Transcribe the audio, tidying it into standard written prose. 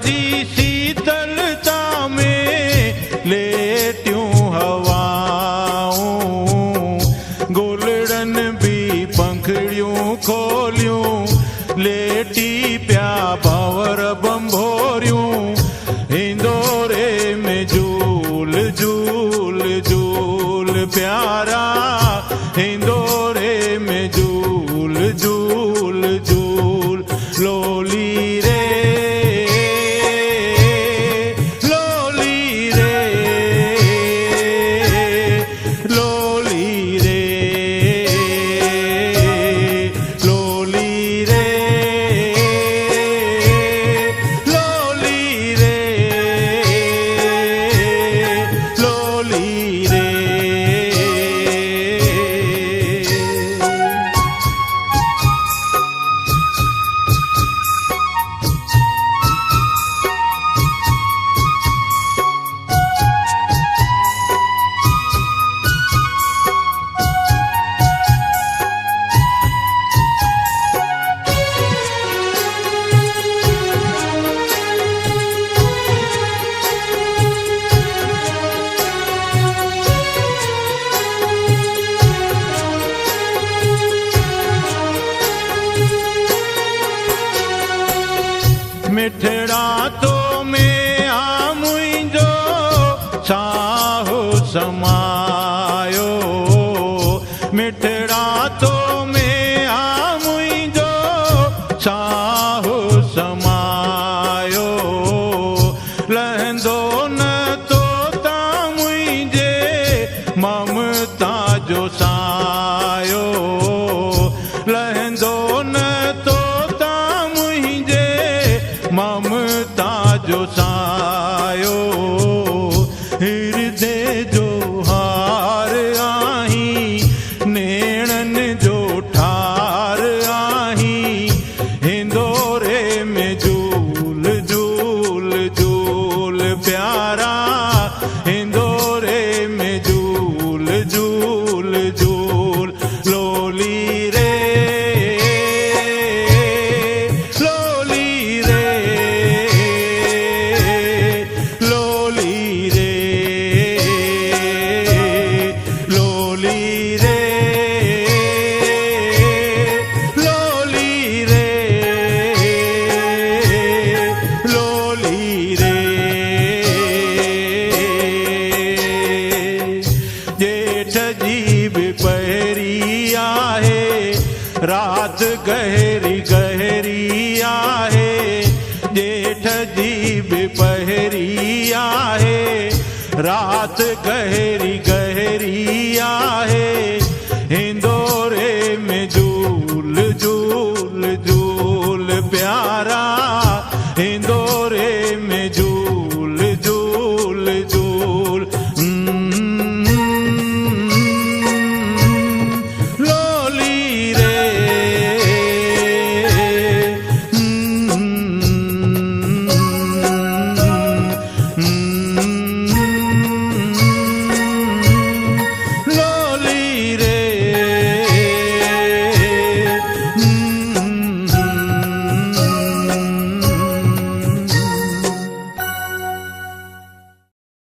जी शीतलता में लेट्यूं हवाऊं, गुलड़न भी पंखड़ियूं खोलियूं, लेटी प्या भंवर बंभोरियूं, इंदौरे में झूल झूल झूल प्यारा, इंदौरे में झूल झूल झूल लोली रे लोली रे लोली रे लोली रे लोली रे लोली रे। मिठड़ा तो में आ मुंहिंजो साहो समायो, मिठड़ा तो में आ मुंहिंजो साहो समायो, लहंदो न तोता मुंहिंजे ममता जो सायो, लहंदो न तोता मुंहिंजे ममता जो सायो, हृदय जो हार आहीं, नेणन जो ठार आहीं, इंदौरे में झूल झूल झूल प्यारा, इंदौरे में झूल झूल झूल लोली रे लोली रे लोली रे लोली रे लोली रे लोली रे। जेठ जी भी पहरी आहे, रात गहरी गहरी आहे, जेठ जी भी पहरी आहे, रात गहरी गहरी आहे, इंदौरे में झूल झूल झूल प्यारा, इंदौरे